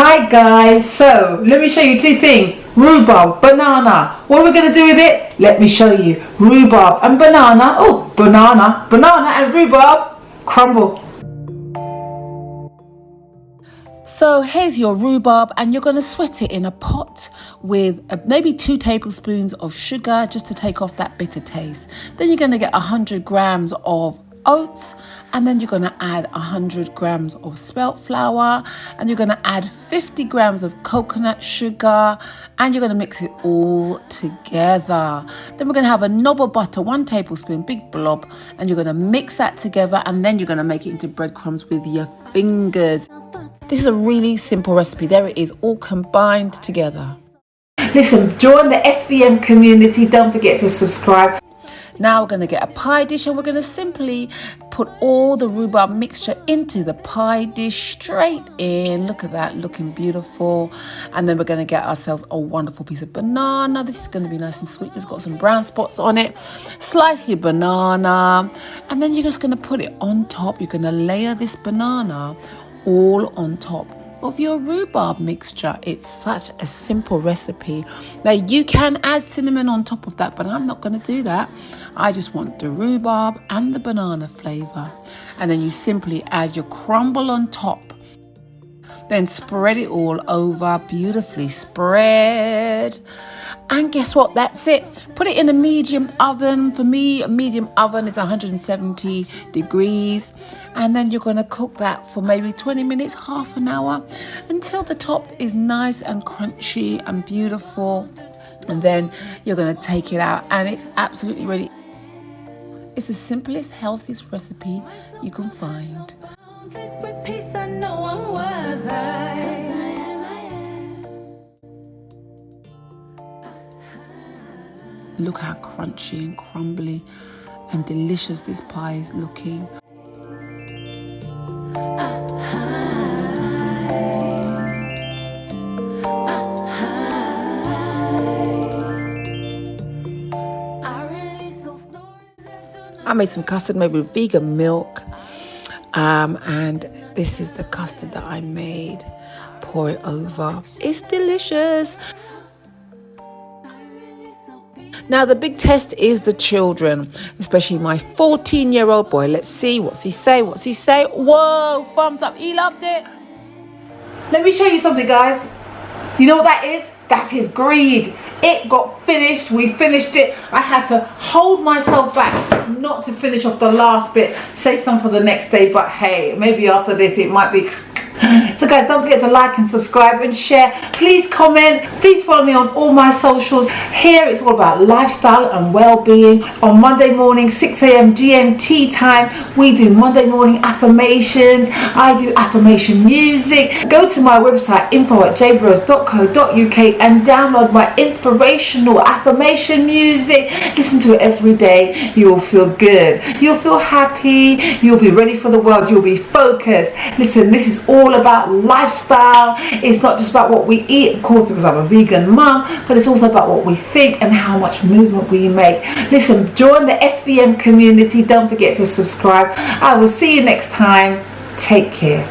Hi guys, so let me show you two things. Rhubarb, banana. What are we going to do with it? Let me show you. Rhubarb and banana. Oh, banana and rhubarb crumble. So here's your rhubarb, and you're going to sweat it in a pot with maybe 2 tablespoons of sugar just to take off that bitter taste. Then you're going to get 100 grams of oats, and then you're going to add 100 grams of spelt flour, and you're going to add 50 grams of coconut sugar, and you're going to mix it all together. Then we're going to have a knob of butter, 1 tablespoon, big blob, and you're going to mix that together, and then you're going to make it into breadcrumbs with your fingers. This is a really simple recipe. There it is, all combined together. Listen, join the SVM community. Don't forget to subscribe. Now we're going to get a pie dish, and we're going to simply put all the rhubarb mixture into the pie dish straight in. Look at that, looking beautiful. And then we're going to get ourselves a wonderful piece of banana. This is going to be nice and sweet. It's got some brown spots on it. Slice your banana, and then you're just going to put it on top. You're going to layer this banana all on top of your rhubarb mixture. It's such a simple recipe. Now you can add cinnamon on top of that, but I'm not going to do that. I just want the rhubarb and the banana flavour. And then you simply add your crumble on top. Then spread it all over, beautifully spread. And guess what? That's it. Put it in a medium oven. For me, a medium oven is 170 degrees. And then you're going to cook that for maybe 20 minutes, half an hour, until the top is nice and crunchy and beautiful. And then you're going to take it out, and it's absolutely ready. It's the simplest, healthiest recipe you can find. Look how crunchy and crumbly and delicious this pie is looking. I made some custard made with vegan milk, and this is the custard that I made. Pour it over. It's delicious. Now the big test is the children, especially my 14-year-old boy. Let's see, what's he say? Whoa, thumbs up, he loved it. Let me show you something, guys. You know what that is? That is greed. It got finished, we finished it. I had to hold myself back not to finish off the last bit, save some for the next day, but hey, maybe after this it might be. So guys, don't forget to like and subscribe and share. Please comment. Please follow me on all my socials. Here it's all about lifestyle and well-being. On Monday morning, 6 a.m. GMT time, we do Monday morning affirmations. I do affirmation music. Go to my website, info@jbrose.co.uk, and download my inspirational affirmation music. Listen to it every day. You will feel good. You'll feel happy. You'll be ready for the world. You'll be focused. Listen, this is all about lifestyle. It's not just about what we eat, of course, because I'm a vegan mum, but it's also about what we think and how much movement we make. Listen, join the SVM community. Don't forget to subscribe. I will see you next time. Take care.